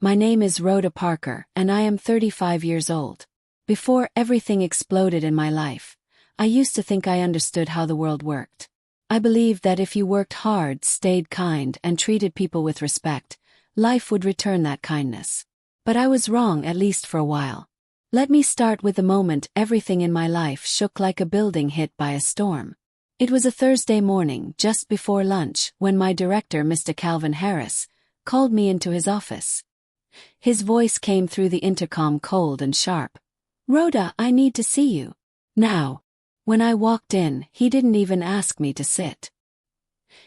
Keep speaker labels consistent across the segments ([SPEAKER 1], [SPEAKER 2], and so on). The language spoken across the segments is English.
[SPEAKER 1] My name is Rhoda Parker, and I am 35 years old. Before everything exploded in my life, I used to think I understood how the world worked. I believed that if you worked hard, stayed kind, and treated people with respect, life would return that kindness. But I was wrong, at least for a while. Let me start with the moment everything in my life shook like a building hit by a storm. It was a Thursday morning, just before lunch, when my director, Mr. Calvin Harris, called me into his office. His voice came through the intercom cold and sharp. "Rhoda, I need to see you. Now." When I walked in, he didn't even ask me to sit.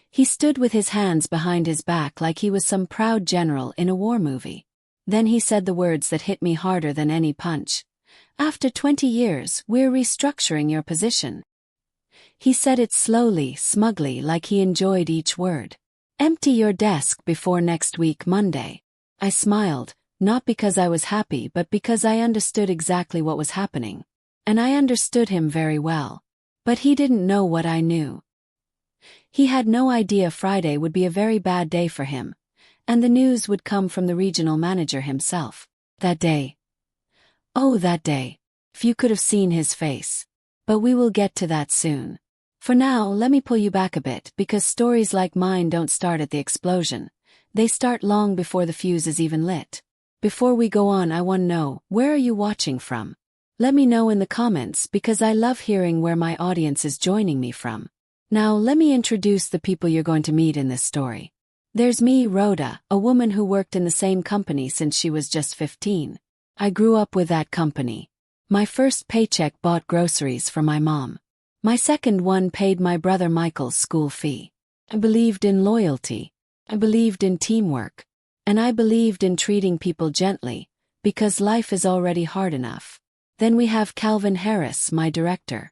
[SPEAKER 1] He stood with his hands behind his back like he was some proud general in a war movie. Then he said the words that hit me harder than any punch. "After 20 years, we're restructuring your position." He said it slowly, smugly, like he enjoyed each word. "Empty your desk before next week, Monday." I smiled, not because I was happy but because I understood exactly what was happening. And I understood him very well. But he didn't know what I knew. He had no idea Friday would be a very bad day for him, and the news would come from the regional manager himself. That day. Oh, that day. If you could have seen his face. But we will get to that soon. For now, let me pull you back a bit, because stories like mine don't start at the explosion. They start long before the fuse is even lit. Before we go on, I want to know, where are you watching from? Let me know in the comments, because I love hearing where my audience is joining me from. Now let me introduce the people you're going to meet in this story. There's me, Rhoda, a woman who worked in the same company since she was just 15. I grew up with that company. My first paycheck bought groceries for my mom. My second one paid my brother Michael's school fee. I believed in loyalty. I believed in teamwork. And I believed in treating people gently, because life is already hard enough. Then we have Calvin Harris, my director.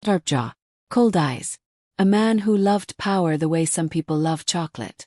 [SPEAKER 1] Sharp jaw. Cold eyes. A man who loved power the way some people love chocolate.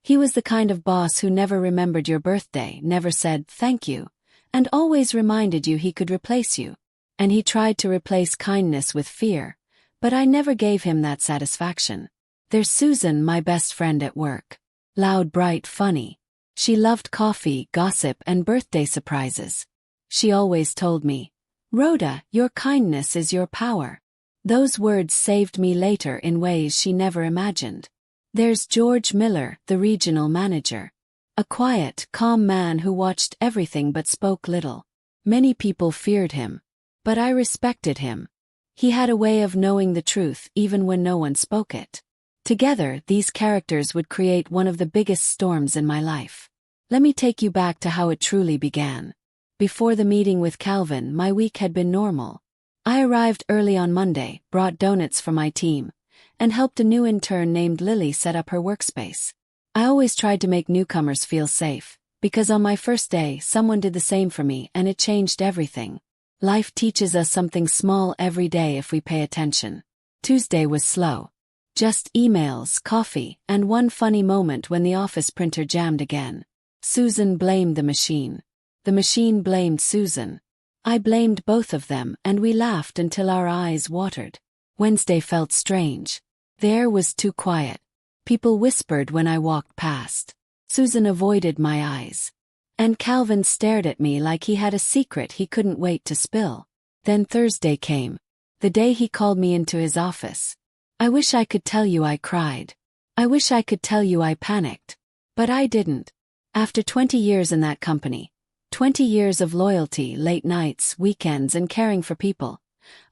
[SPEAKER 1] He was the kind of boss who never remembered your birthday, never said thank you, and always reminded you he could replace you. And he tried to replace kindness with fear, but I never gave him that satisfaction. There's Susan, my best friend at work. Loud, bright, funny. She loved coffee, gossip, and birthday surprises. She always told me, "Rhoda, your kindness is your power." Those words saved me later in ways she never imagined. There's George Miller, the regional manager. A quiet, calm man who watched everything but spoke little. Many people feared him. But I respected him. He had a way of knowing the truth even when no one spoke it. Together, these characters would create one of the biggest storms in my life. Let me take you back to how it truly began. Before the meeting with Calvin, my week had been normal. I arrived early on Monday, brought donuts for my team, and helped a new intern named Lily set up her workspace. I always tried to make newcomers feel safe, because on my first day, someone did the same for me and it changed everything. Life teaches us something small every day if we pay attention. Tuesday was slow. Just emails, coffee, and one funny moment when the office printer jammed again. Susan blamed the machine. The machine blamed Susan. I blamed both of them, and we laughed until our eyes watered. Wednesday felt strange. The air was too quiet. People whispered when I walked past. Susan avoided my eyes. And Calvin stared at me like he had a secret he couldn't wait to spill. Then Thursday came. The day he called me into his office. I wish I could tell you I cried. I wish I could tell you I panicked. But I didn't. After 20 years in that company, 20 years of loyalty, late nights, weekends, and caring for people,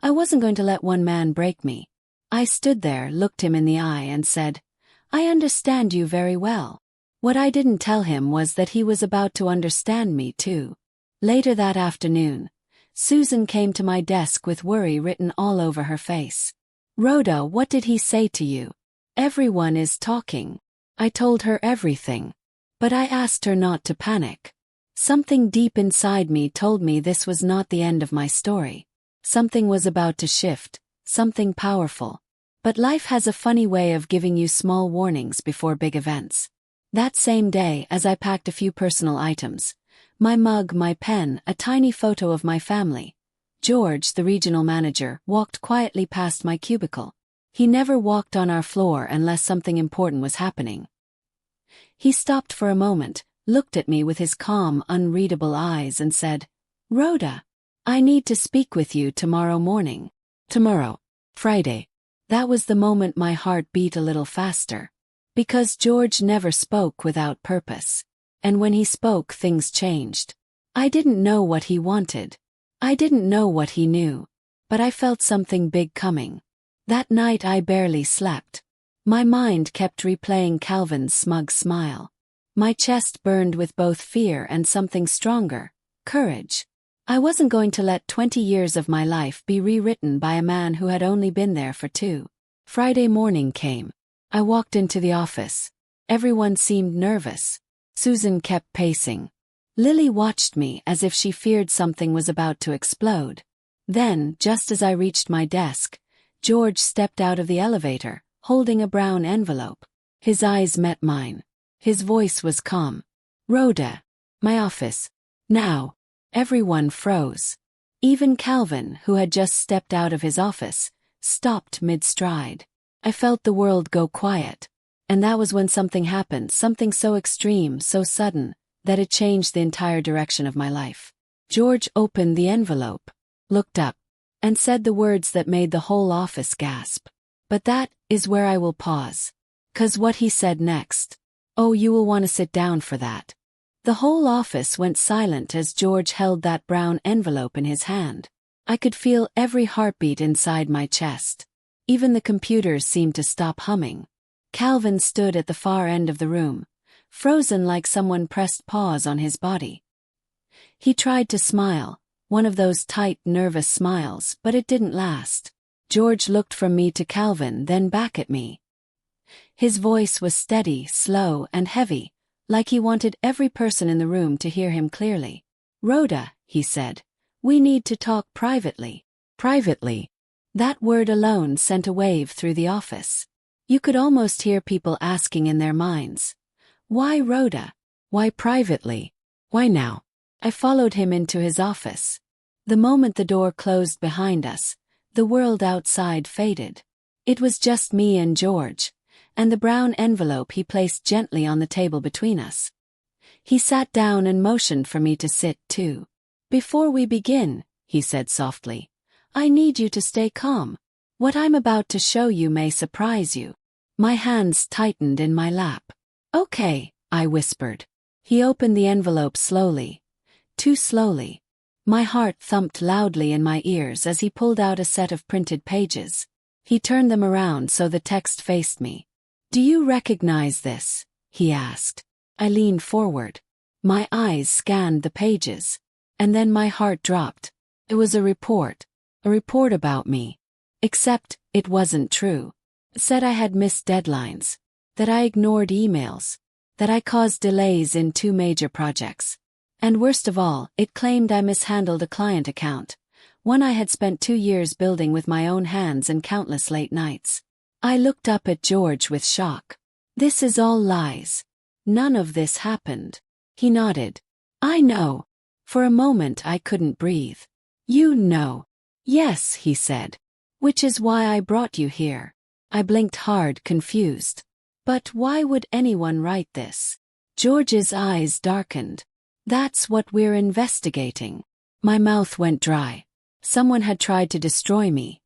[SPEAKER 1] I wasn't going to let one man break me. I stood there, looked him in the eye, and said, "I understand you very well." What I didn't tell him was that he was about to understand me too. Later that afternoon, Susan came to my desk with worry written all over her face. "Rhoda, what did he say to you?" "Everyone is talking." I told her everything. But I asked her not to panic. Something deep inside me told me this was not the end of my story. Something was about to shift, something powerful. But life has a funny way of giving you small warnings before big events. That same day, as I packed a few personal items, my mug, my pen, a tiny photo of my family, George, the regional manager, walked quietly past my cubicle. He never walked on our floor unless something important was happening. He stopped for a moment, looked at me with his calm, unreadable eyes and said, "Rhoda, I need to speak with you tomorrow morning." Tomorrow. Friday. That was the moment my heart beat a little faster. Because George never spoke without purpose. And when he spoke, things changed. I didn't know what he wanted. I didn't know what he knew. But I felt something big coming. That night I barely slept. My mind kept replaying Calvin's smug smile. My chest burned with both fear and something stronger, courage. I wasn't going to let 20 years of my life be rewritten by a man who had only been there for 2. Friday morning came. I walked into the office. Everyone seemed nervous. Susan kept pacing. Lily watched me as if she feared something was about to explode. Then, just as I reached my desk, George stepped out of the elevator, holding a brown envelope. His eyes met mine. His voice was calm. "Rhoda. My office. Now." Everyone froze. Even Calvin, who had just stepped out of his office, stopped mid-stride. I felt the world go quiet. And that was when something happened, something so extreme, so sudden, that it changed the entire direction of my life. George opened the envelope, looked up, and said the words that made the whole office gasp. But that is where I will pause. 'Cause what he said next. Oh, you will want to sit down for that. The whole office went silent as George held that brown envelope in his hand. I could feel every heartbeat inside my chest. Even the computers seemed to stop humming. Calvin stood at the far end of the room, frozen like someone pressed pause on his body. He tried to smile, one of those tight, nervous smiles, but it didn't last. George looked from me to Calvin, then back at me. His voice was steady, slow, and heavy, like he wanted every person in the room to hear him clearly. "Rhoda," he said, "we need to talk privately." Privately. That word alone sent a wave through the office. You could almost hear people asking in their minds, "Why Rhoda? Why privately? Why now?" I followed him into his office. The moment the door closed behind us, the world outside faded. It was just me and George, and the brown envelope he placed gently on the table between us. He sat down and motioned for me to sit too. "Before we begin," he said softly, "I need you to stay calm. What I'm about to show you may surprise you." My hands tightened in my lap. "Okay," I whispered. He opened the envelope slowly. Too slowly. My heart thumped loudly in my ears as he pulled out a set of printed pages. He turned them around so the text faced me. "Do you recognize this?" he asked. I leaned forward. My eyes scanned the pages. And then my heart dropped. It was a report about me. Except, it wasn't true. It said I had missed deadlines, that I ignored emails, that I caused delays in 2 major projects. And worst of all, it claimed I mishandled a client account, one I had spent 2 years building with my own hands and countless late nights. I looked up at George with shock. "This is all lies. None of this happened." He nodded. "I know." For a moment I couldn't breathe. "You know." "Yes," he said. "Which is why I brought you here." I blinked hard, confused. "But why would anyone write this?" George's eyes darkened. "That's what we're investigating." My mouth went dry. Someone had tried to destroy me.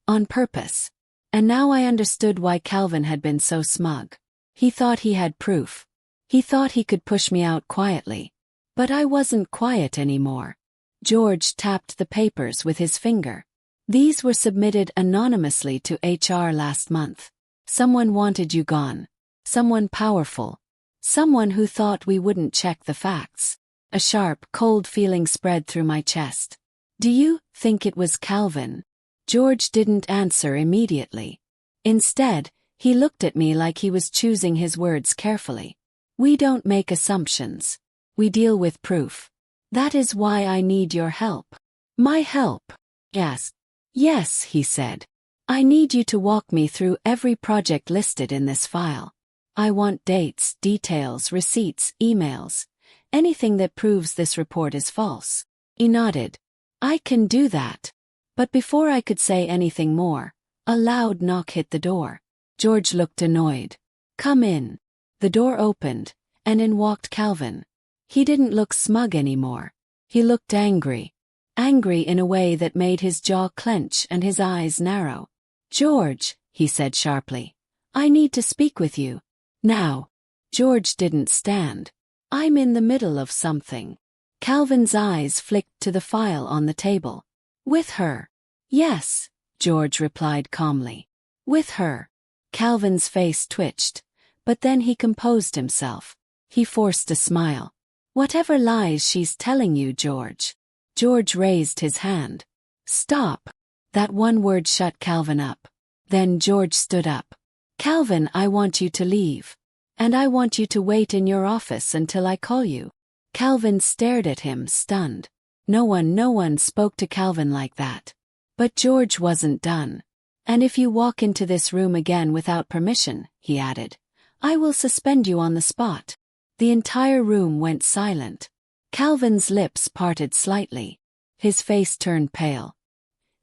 [SPEAKER 1] On purpose. And now I understood why Calvin had been so smug. He thought he had proof. He thought he could push me out quietly. But I wasn't quiet anymore. George tapped the papers with his finger. "These were submitted anonymously to HR last month. Someone wanted you gone. Someone powerful. Someone who thought we wouldn't check the facts." A sharp, cold feeling spread through my chest. "Do you think it was Calvin?" George didn't answer immediately. Instead, he looked at me like he was choosing his words carefully. "We don't make assumptions. We deal with proof. That is why I need your help." "My help?" "Yes." "Yes," he said. "I need you to walk me through every project listed in this file. I want dates, details, receipts, emails, anything that proves this report is false." He nodded. "I can do that." But before I could say anything more, a loud knock hit the door. George looked annoyed. "Come in." The door opened, and in walked Calvin. He didn't look smug anymore. He looked angry. Angry in a way that made his jaw clench and his eyes narrow. "George," he said sharply, "I need to speak with you. Now." George didn't stand. "I'm in the middle of something." Calvin's eyes flicked to the file on the table. "With her?" "Yes," George replied calmly. "With her." Calvin's face twitched, but then he composed himself. He forced a smile. "Whatever lies she's telling you, George." George raised his hand. "Stop." That one word shut Calvin up. Then George stood up. "Calvin, I want you to leave. And I want you to wait in your office until I call you." Calvin stared at him, stunned. No one spoke to Calvin like that. But George wasn't done. "And if you walk into this room again without permission," he added, "I will suspend you on the spot." The entire room went silent. Calvin's lips parted slightly. His face turned pale.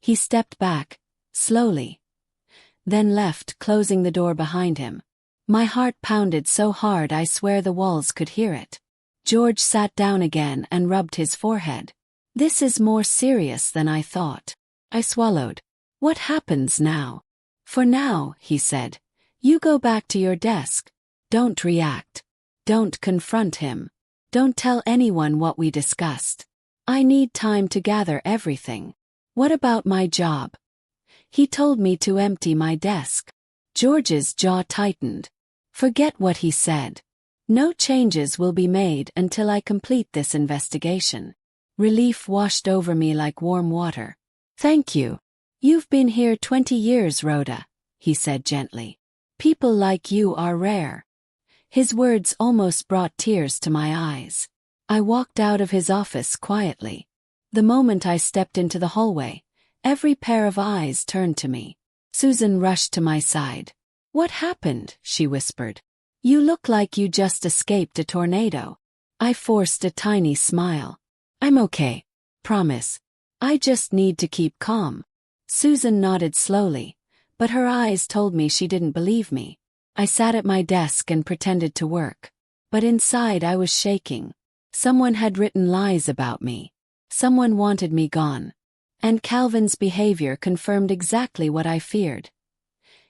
[SPEAKER 1] He stepped back, slowly. Then left, closing the door behind him. My heart pounded so hard I swear the walls could hear it. George sat down again and rubbed his forehead. "This is more serious than I thought." I swallowed. "What happens now?" "For now," he said, "you go back to your desk. Don't react. Don't confront him. Don't tell anyone what we discussed. I need time to gather everything." "What about my job?" "He told me to empty my desk." George's jaw tightened. "Forget what he said. No changes will be made until I complete this investigation." Relief washed over me like warm water. "Thank you. You've been here 20 years, Rhoda," he said gently. "People like you are rare." His words almost brought tears to my eyes. I walked out of his office quietly. The moment I stepped into the hallway, every pair of eyes turned to me. Susan rushed to my side. "What happened?" she whispered. "You look like you just escaped a tornado." I forced a tiny smile. "I'm okay. Promise. I just need to keep calm." Susan nodded slowly, but her eyes told me she didn't believe me. I sat at my desk and pretended to work. But inside I was shaking. Someone had written lies about me. Someone wanted me gone. And Calvin's behavior confirmed exactly what I feared.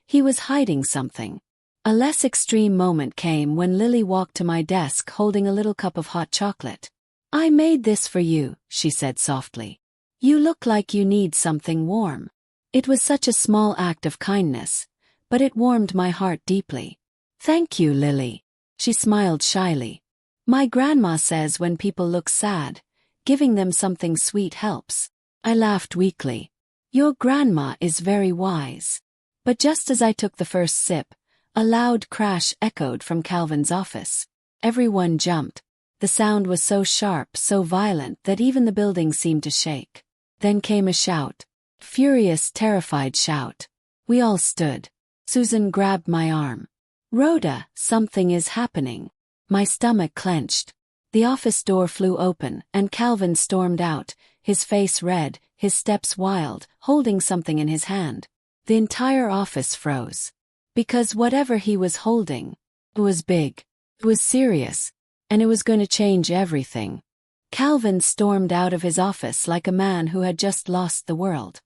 [SPEAKER 1] He was hiding something. A less extreme moment came when Lily walked to my desk holding a little cup of hot chocolate. "I made this for you," she said softly. "You look like you need something warm." It was such a small act of kindness, but it warmed my heart deeply. "Thank you, Lily." She smiled shyly. "My grandma says when people look sad, giving them something sweet helps." I laughed weakly. "Your grandma is very wise." But just as I took the first sip, a loud crash echoed from Calvin's office. Everyone jumped. The sound was so sharp, so violent that even the building seemed to shake. Then came a shout. Furious, terrified shout. We all stood. Susan grabbed my arm. "Rhoda, something is happening." My stomach clenched. The office door flew open, and Calvin stormed out, his face red, his steps wild, holding something in his hand. The entire office froze. Because whatever he was holding, it was big, it was serious, and it was going to change everything. Calvin stormed out of his office like a man who had just lost the world.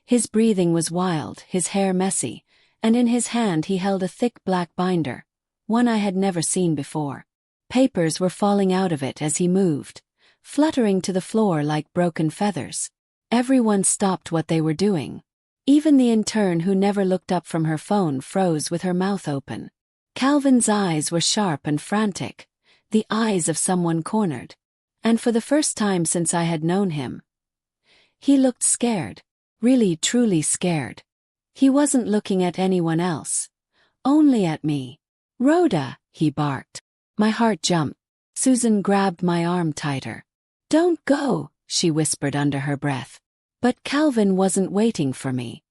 [SPEAKER 1] His breathing was wild, his hair messy, and in his hand he held a thick black binder, one I had never seen before. Papers were falling out of it as he moved, fluttering to the floor like broken feathers. Everyone stopped what they were doing. Even the intern who never looked up from her phone froze with her mouth open. Calvin's eyes were sharp and frantic, the eyes of someone cornered. And for the first time since I had known him, he looked scared, really truly scared. He wasn't looking at anyone else, only at me. "Rhoda," he barked. My heart jumped. Susan grabbed my arm tighter. "Don't go," she whispered under her breath. But Calvin wasn't waiting for me.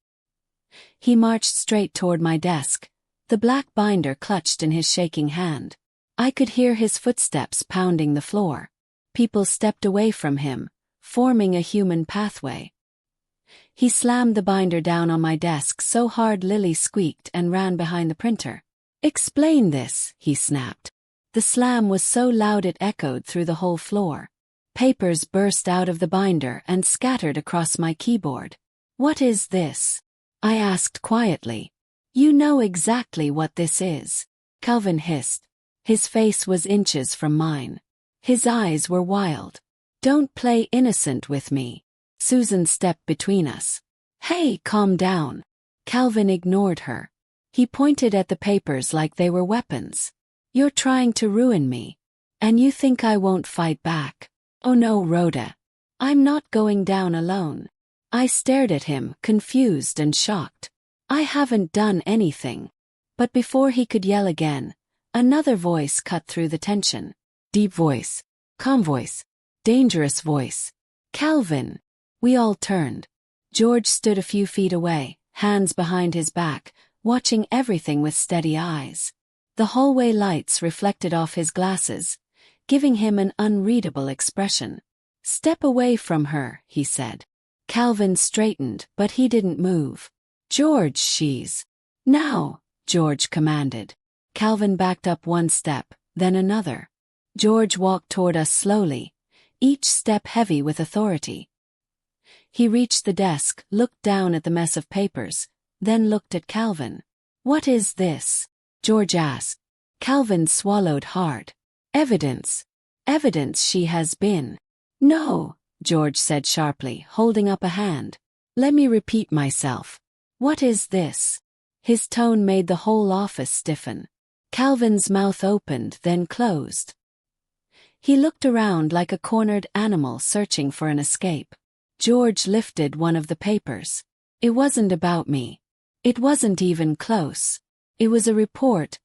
[SPEAKER 1] He marched straight toward my desk, the black binder clutched in his shaking hand. I could hear his footsteps pounding the floor. People stepped away from him, forming a human pathway. He slammed the binder down on my desk so hard Lily squeaked and ran behind the printer. "Explain this," he snapped. The slam was so loud it echoed through the whole floor. Papers burst out of the binder and scattered across my keyboard. "What is this?" I asked quietly. "You know exactly what this is," Calvin hissed. His face was inches from mine. His eyes were wild. "Don't play innocent with me." Susan stepped between us. "Hey, calm down." Calvin ignored her. He pointed at the papers like they were weapons. "You're trying to ruin me. And you think I won't fight back? Oh no, Rhoda. I'm not going down alone." I stared at him, confused and shocked. "I haven't done anything." But before he could yell again, another voice cut through the tension. Deep voice. Calm voice. Dangerous voice. "Calvin." We all turned. George stood a few feet away, hands behind his back, watching everything with steady eyes. The hallway lights reflected off his glasses, giving him an unreadable expression. "Step away from her," he said. Calvin straightened, but he didn't move. "George, she's..." "Now," George commanded. Calvin backed up one step, then another. George walked toward us slowly, each step heavy with authority. He reached the desk, looked down at the mess of papers, then looked at Calvin. "What is this?" George asked. Calvin swallowed hard. "Evidence. Evidence she has been." "No," George said sharply, holding up a hand. "Let me repeat myself. What is this?" His tone made the whole office stiffen. Calvin's mouth opened, then closed. He looked around like a cornered animal searching for an escape. George lifted one of the papers. "It wasn't about me. It wasn't even close. It was a report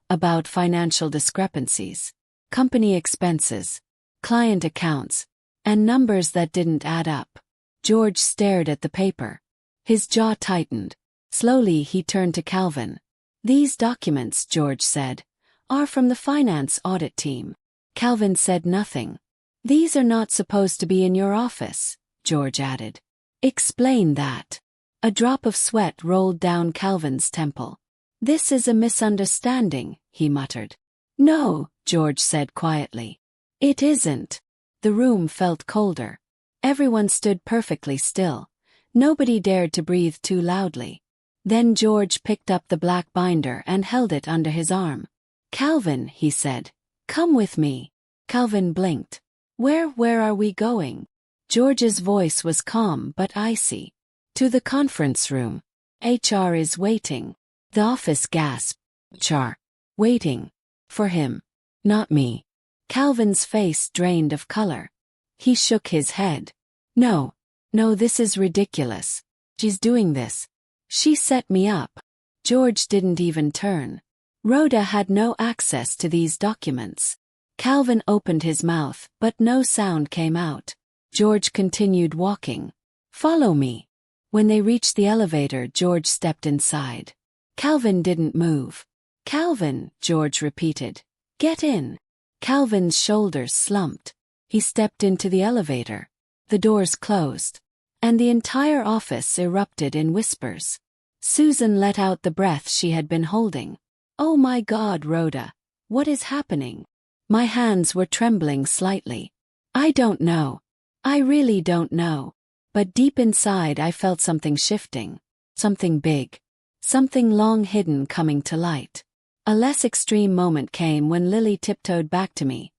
[SPEAKER 1] about financial discrepancies, company expenses, client accounts, and numbers that didn't add up." George stared at the paper. His jaw tightened. Slowly he turned to Calvin. "These documents," George said, "are from the finance audit team." Calvin said nothing. "These are not supposed to be in your office," George added. "Explain that." A drop of sweat rolled down Calvin's temple. "This is a misunderstanding," he muttered. "No," George said quietly. "It isn't." The room felt colder. Everyone stood perfectly still. Nobody dared to breathe too loudly. Then George picked up the black binder and held it under his arm. "Calvin," he said, "come with me." Calvin blinked. Where are we going?" George's voice was calm but icy. "To the conference room. HR is waiting." The office gasped. "HR. Waiting. For him. Not me." Calvin's face drained of color. He shook his head. No, this is ridiculous. She's doing this. She set me up." George didn't even turn. RHODA had no access to these documents. Calvin opened his mouth, but no sound came out. George continued walking. "Follow me." When they reached the elevator, George stepped inside. Calvin didn't move. "Calvin," George repeated. "Get in." Calvin's shoulders slumped. He stepped into the elevator. The doors closed. And the entire office erupted in whispers. Susan let out the breath she had been holding. "Oh my God, Rhoda. What is happening?" My hands were trembling slightly. "I don't know. I really don't know." But deep inside I felt something shifting. Something big. Something long hidden coming to light. A less extreme moment came when Lily tiptoed back to me,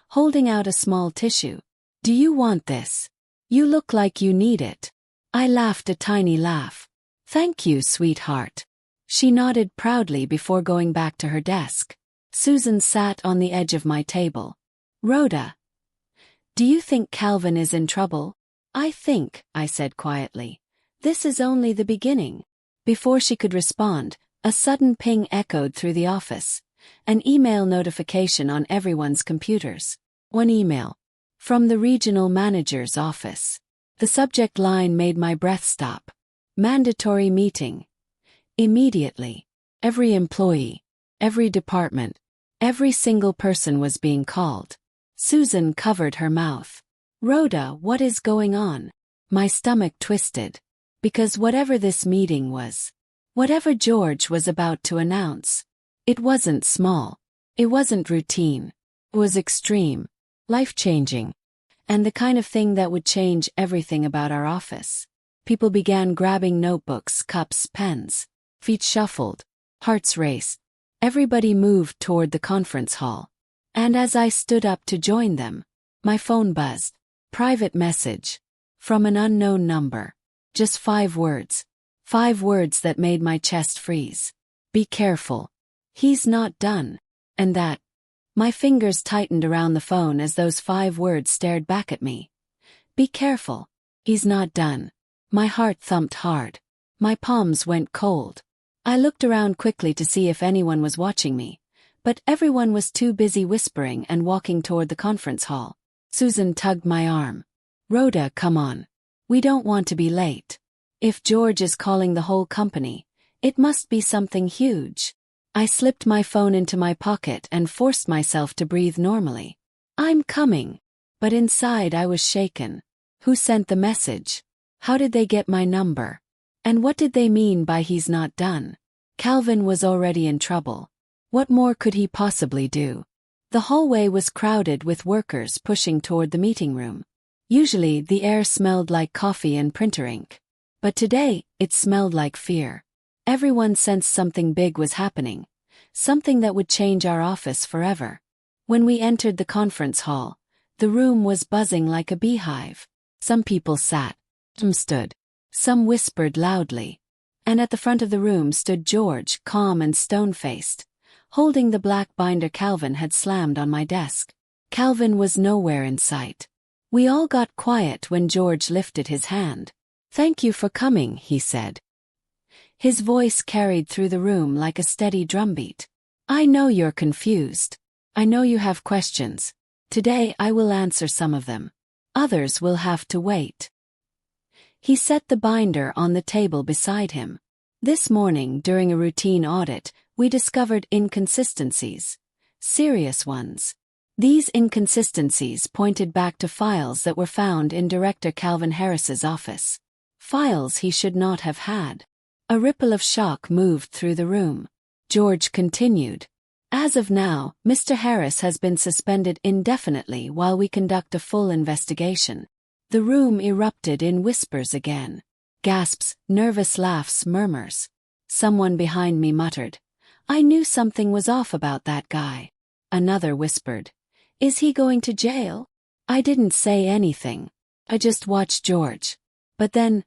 [SPEAKER 1] holding out a small tissue. "Do you want this? You look like you need it." I laughed a tiny laugh. "Thank you, sweetheart." She nodded proudly before going back to her desk. Susan sat on the edge of my table. "Rhoda, do you think Calvin is in trouble?" "I think," I said quietly, "this is only the beginning." Before she could respond, a sudden ping echoed through the office. An email notification on everyone's computers. One email. From the regional manager's office. The subject line made my breath stop. Mandatory meeting. Immediately. Every employee, every department, every single person was being called. Susan covered her mouth. "Rhoda, what is going on?" My stomach twisted. Because whatever this meeting was, whatever George was about to announce, it wasn't small. It wasn't routine. It was extreme, life-changing, and the kind of thing that would change everything about our office. People began grabbing notebooks, cups, pens. Feet shuffled. Hearts raced. Everybody moved toward the conference hall. And as I stood up to join them, my phone buzzed. Private message. From an unknown number. Just 5 words. 5 words that made my chest freeze. Be careful. He's not done. And that. My fingers tightened around the phone as those 5 words stared back at me. Be careful. He's not done. My heart thumped hard. My palms went cold. I looked around quickly to see if anyone was watching me, but everyone was too busy whispering and walking toward the conference hall. Susan tugged my arm. Rhoda, come on. We don't want to be late. If George is calling the whole company, it must be something huge. I slipped my phone into my pocket and forced myself to breathe normally. I'm coming. But inside I was shaken. Who sent the message? How did they get my number? And what did they mean by he's not done? Calvin was already in trouble. What more could he possibly do? The hallway was crowded with workers pushing toward the meeting room. Usually the air smelled like coffee and printer ink. But today, it smelled like fear. Everyone sensed something big was happening. Something that would change our office forever. When we entered the conference hall, the room was buzzing like a beehive. Some people sat. Some stood. Some whispered loudly. And at the front of the room stood George, calm and stone-faced, holding the black binder Calvin had slammed on my desk. Calvin was nowhere in sight. We all got quiet when George lifted his hand. Thank you for coming, he said. His voice carried through the room like a steady drumbeat. I know you're confused. I know you have questions. Today I will answer some of them. Others will have to wait. He set the binder on the table beside him. This morning, during a routine audit, we discovered inconsistencies. Serious ones. These inconsistencies pointed back to files that were found in Director Calvin Harris's office. Files he should not have had. A ripple of shock moved through the room. George continued. As of now, Mr. Harris has been suspended indefinitely while we conduct a full investigation. The room erupted in whispers again. Gasps, nervous laughs, murmurs. Someone behind me muttered, I knew something was off about that guy. Another whispered, is he going to jail? I didn't say anything. I just watched George. But then,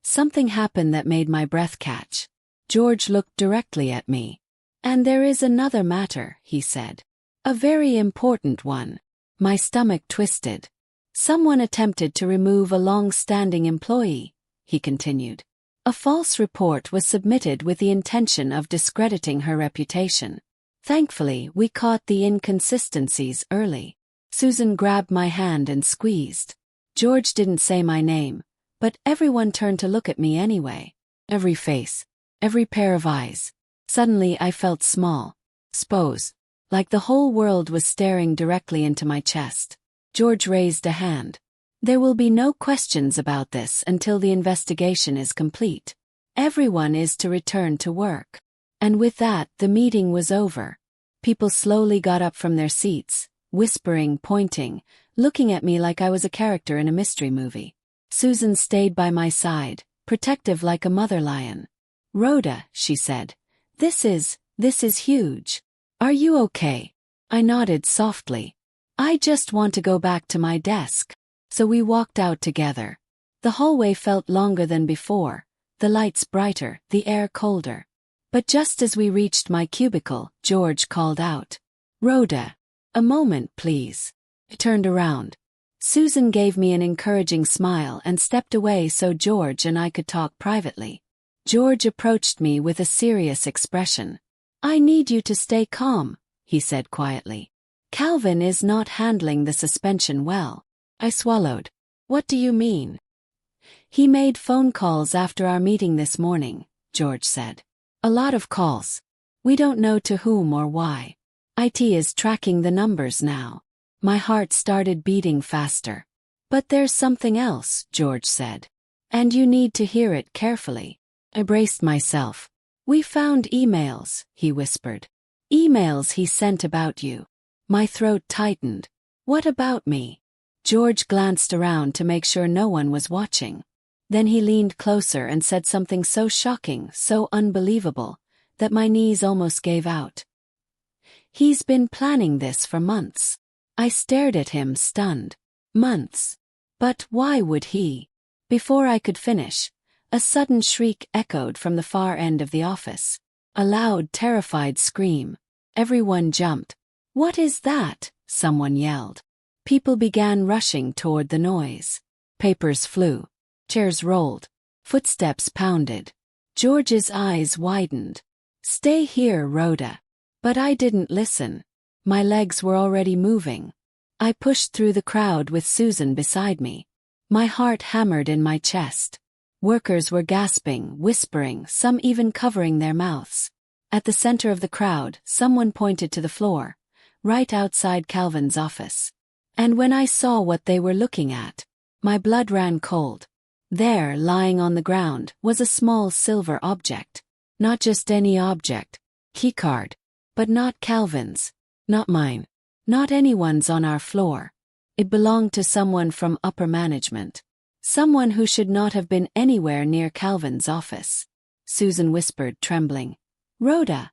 [SPEAKER 1] something happened that made my breath catch. George looked directly at me. And there is another matter, he said. A very important one. My stomach twisted. Someone attempted to remove a long-standing employee, he continued. A false report was submitted with the intention of discrediting her reputation. Thankfully, we caught the inconsistencies early. Susan grabbed my hand and squeezed. George didn't say my name, but everyone turned to look at me anyway. Every face, every pair of eyes. Suddenly I felt small. Suppose, like the whole world was staring directly into my chest. George raised a hand. There will be no questions about this until the investigation is complete. Everyone is to return to work. And with that, the meeting was over. People slowly got up from their seats, whispering, pointing, looking at me like I was a character in a mystery movie. Susan stayed by my side, protective like a mother lion. Rhoda, she said, this is huge. Are you okay? I nodded softly. I just want to go back to my desk. So we walked out together. The hallway felt longer than before, the lights brighter, the air colder. But just as we reached my cubicle, George called out, Rhoda, a moment please. I turned around. Susan gave me an encouraging smile and stepped away so George and I could talk privately. George approached me with a serious expression. I need you to stay calm, he said quietly. Calvin is not handling the suspension well. I swallowed. What do you mean? He made phone calls after our meeting this morning, George said. A lot of calls. We don't know to whom or why. IT is tracking the numbers now. My heart started beating faster. But there's something else, George said. And you need to hear it carefully. I braced myself. We found emails, he whispered. Emails he sent about you. My throat tightened. What about me? George glanced around to make sure no one was watching. Then he leaned closer and said something so shocking, so unbelievable, that my knees almost gave out. He's been planning this for months. I stared at him, stunned. Months. But why would he? Before I could finish, a sudden shriek echoed from the far end of the office. A loud, terrified scream. Everyone jumped. "What is that?" someone yelled. People began rushing toward the noise. Papers flew. Chairs rolled. Footsteps pounded. George's eyes widened. "Stay here, Rhoda." But I didn't listen. My legs were already moving. I pushed through the crowd with Susan beside me. My heart hammered in my chest. Workers were gasping, whispering, some even covering their mouths. At the center of the crowd, someone pointed to the floor, right outside Calvin's office. And when I saw what they were looking at, my blood ran cold. There, lying on the ground, was a small silver object. Not just any object. Keycard. But not Calvin's. Not mine. Not anyone's on our floor. It belonged to someone from upper management. Someone who should not have been anywhere near Calvin's office. Susan whispered, trembling. "Rhoda,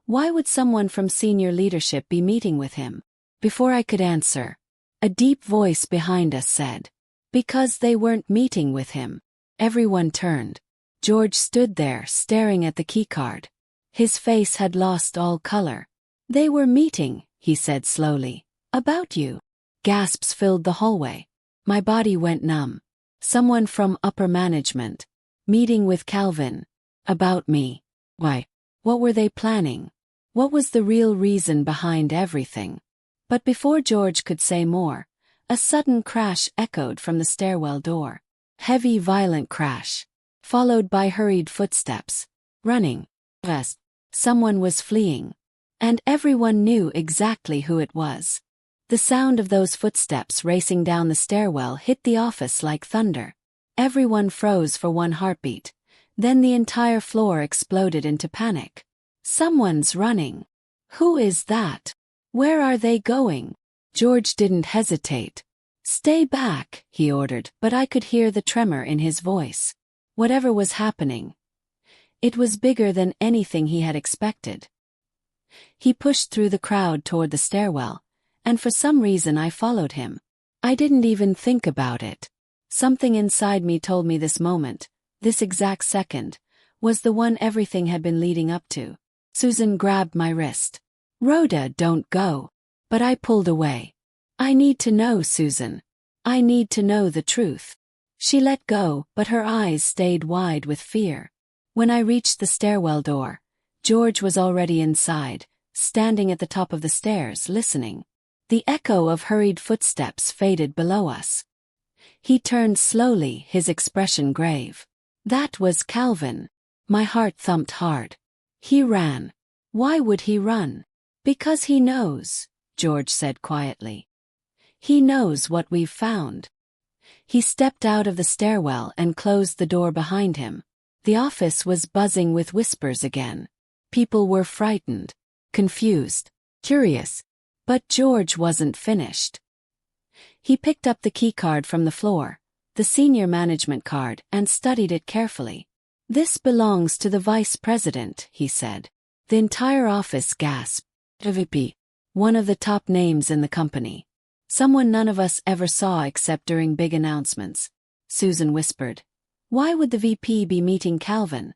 [SPEAKER 1] why would someone from senior leadership be meeting with him?" Before I could answer, a deep voice behind us said, "Because they weren't meeting with him." Everyone turned. George stood there, staring at the keycard. His face had lost all color. "They were meeting," he said slowly. "About you." Gasps filled the hallway. My body went numb. Someone from upper management. Meeting with Calvin. About me. Why? What were they planning? What was the real reason behind everything? But before George could say more, a sudden crash echoed from the stairwell door. Heavy, violent crash. Followed by hurried footsteps. Running. Rest. Someone was fleeing. And everyone knew exactly who it was. The sound of those footsteps racing down the stairwell hit the office like thunder. Everyone froze for one heartbeat. Then the entire floor exploded into panic. "Someone's running. Who is that? Where are they going?" George didn't hesitate. "Stay back," he ordered, but I could hear the tremor in his voice. Whatever was happening, it was bigger than anything he had expected. He pushed through the crowd toward the stairwell, and for some reason I followed him. I didn't even think about it. Something inside me told me this moment, this exact second, was the one everything had been leading up to. Susan grabbed my wrist. "Rhoda, don't go." But I pulled away. "I need to know, Susan. I need to know the truth." She let go, but her eyes stayed wide with fear. When I reached the stairwell door, George was already inside, standing at the top of the stairs, listening. The echo of hurried footsteps faded below us. He turned slowly, his expression grave. That was Calvin. My heart thumped hard. He ran. Why would he run? "Because he knows," George said quietly. "He knows what we've found." He stepped out of the stairwell and closed the door behind him. The office was buzzing with whispers again. People were frightened, confused, curious. But George wasn't finished. He picked up the keycard from the floor, the senior management card, and studied it carefully. "This belongs to the vice president," he said. The entire office gasped. "VP, one of the top names in the company. Someone none of us ever saw except during big announcements." Susan whispered. "Why would the VP be meeting Calvin?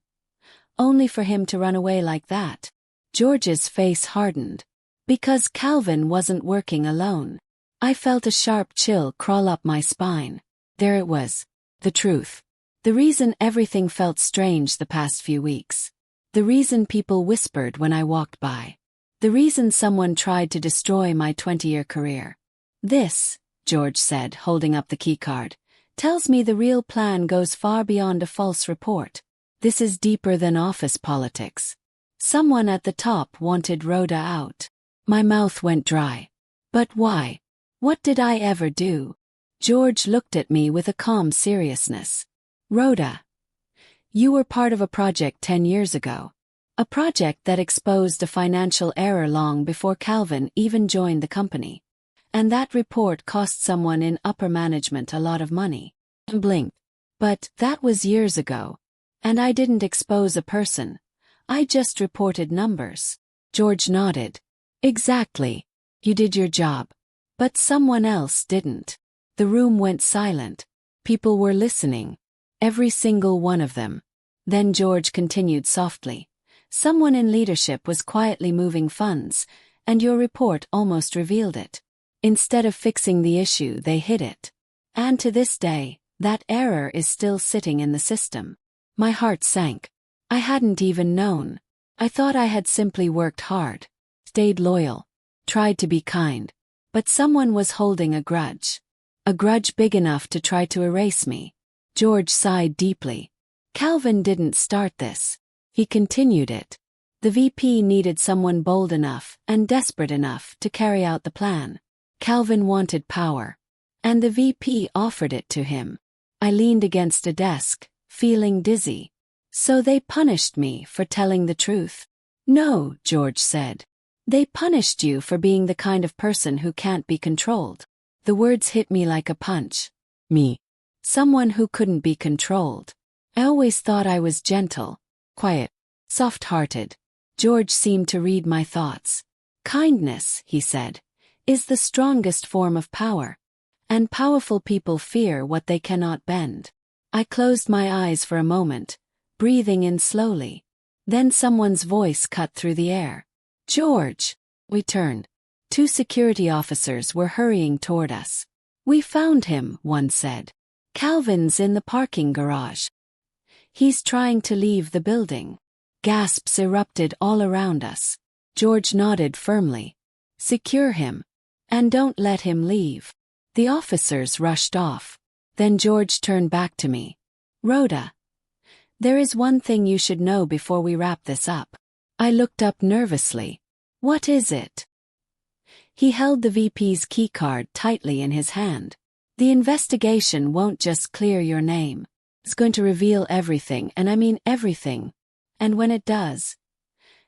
[SPEAKER 1] Only for him to run away like that?" George's face hardened. "Because Calvin wasn't working alone." I felt a sharp chill crawl up my spine. There it was. The truth. The reason everything felt strange the past few weeks. The reason people whispered when I walked by. The reason someone tried to destroy my 20-year career. "This," George said, holding up the keycard, "tells me the real plan goes far beyond a false report. This is deeper than office politics. Someone at the top wanted Rhoda out." My mouth went dry. "But why? What did I ever do?" George looked at me with a calm seriousness. "Rhoda, you were part of a project 10 years ago. A project that exposed a financial error long before Calvin even joined the company. And that report cost someone in upper management a lot of money. Blink. But that was years ago. And I didn't expose a person. I just reported numbers. George nodded. Exactly. You did your job. But someone else didn't. The room went silent. People were listening. Every single one of them. Then George continued softly. Someone in leadership was quietly moving funds, and your report almost revealed it. Instead of fixing the issue, they hid it. And to this day, that error is still sitting in the system. My heart sank. I hadn't even known. I thought I had simply worked hard, stayed loyal, tried to be kind. But someone was holding a grudge. A grudge big enough to try to erase me. George sighed deeply. Calvin didn't start this. He continued it. The VP needed someone bold enough and desperate enough to carry out the plan. Calvin wanted power. And the VP offered it to him. I leaned against a desk, feeling dizzy. So they punished me for telling the truth? No, George said. They punished you for being the kind of person who can't be controlled. The words hit me like a punch. Me. Someone who couldn't be controlled. I always thought I was gentle, quiet, soft-hearted. George seemed to read my thoughts. Kindness, he said, is the strongest form of power. And powerful people fear what they cannot bend. I closed my eyes for a moment, breathing in slowly. Then someone's voice cut through the air. George! We turned. 2 security officers were hurrying toward us. We found him, one said. Calvin's in the parking garage. He's trying to leave the building. Gasps erupted all around us. George nodded firmly. Secure him. And don't let him leave. The officers rushed off. Then George turned back to me. RHODA. There is one thing you should know before we wrap this up. I looked up nervously. What is it? He held the VP's keycard tightly in his hand. The investigation won't just clear your name. It's going to reveal everything, and I mean everything. And when it does,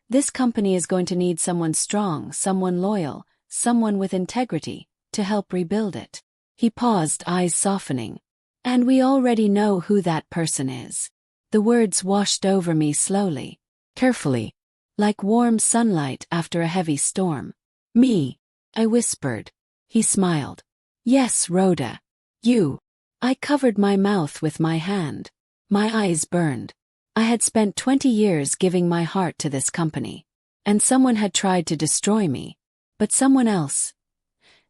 [SPEAKER 1] this company is going to need someone strong, someone loyal, someone with integrity, to help rebuild it. He paused, eyes softening. And we already know who that person is. The words washed over me slowly, carefully, like warm sunlight after a heavy storm. Me, I whispered. He smiled. Yes, RHODA. You. I covered my mouth with my hand. My eyes burned. I had spent 20 years giving my heart to this company. And someone had tried to destroy me. But someone else,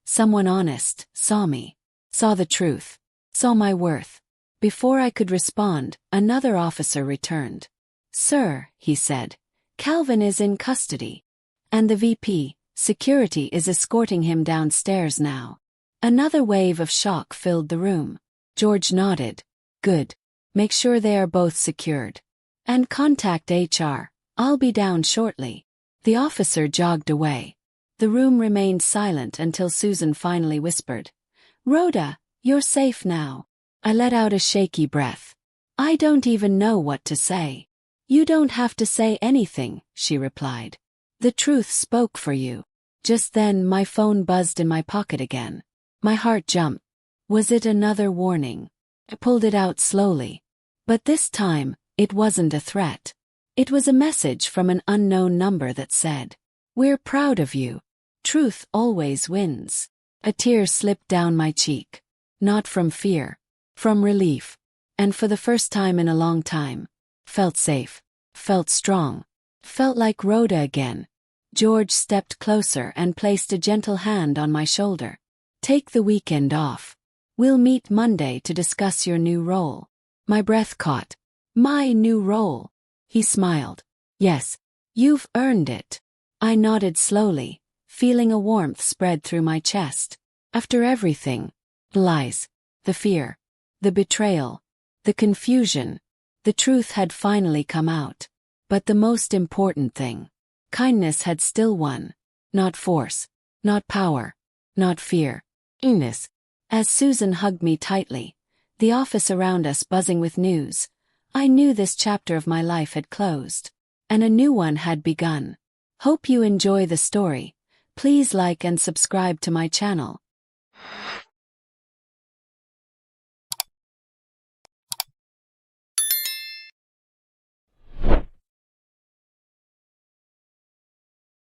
[SPEAKER 1] someone honest, saw me. Saw the truth. Saw my worth. Before I could respond, another officer returned. Sir, he said, Calvin is in custody. And the VP, security, is escorting him downstairs now. Another wave of shock filled the room. George nodded. Good. Make sure they are both secured. And contact HR. I'll be down shortly. The officer jogged away. The room remained silent until Susan finally whispered. RHODA, you're safe now. I let out a shaky breath. I don't even know what to say. You don't have to say anything, she replied. The truth spoke for you. Just then my phone buzzed in my pocket again. My heart jumped. Was it another warning? I pulled it out slowly. But this time, it wasn't a threat. It was a message from an unknown number that said, We're proud of you. Truth always wins. A tear slipped down my cheek. Not from fear. From relief. And for the first time in a long time, felt safe. Felt strong. Felt like RHODA again. George stepped closer and placed a gentle hand on my shoulder. Take the weekend off. We'll meet Monday to discuss your new role. My breath caught. My new role. He smiled. Yes, you've earned it. I nodded slowly, feeling a warmth spread through my chest. After everything, the lies, the fear, the betrayal, the confusion, the truth had finally come out. But the most important thing, kindness had still won. Not force, not power, not fear. Kindness. As Susan hugged me tightly, the office around us buzzing with news, I knew this chapter of my life had closed. and a new one had begun. Hope you enjoy the story. Please like and subscribe to my channel.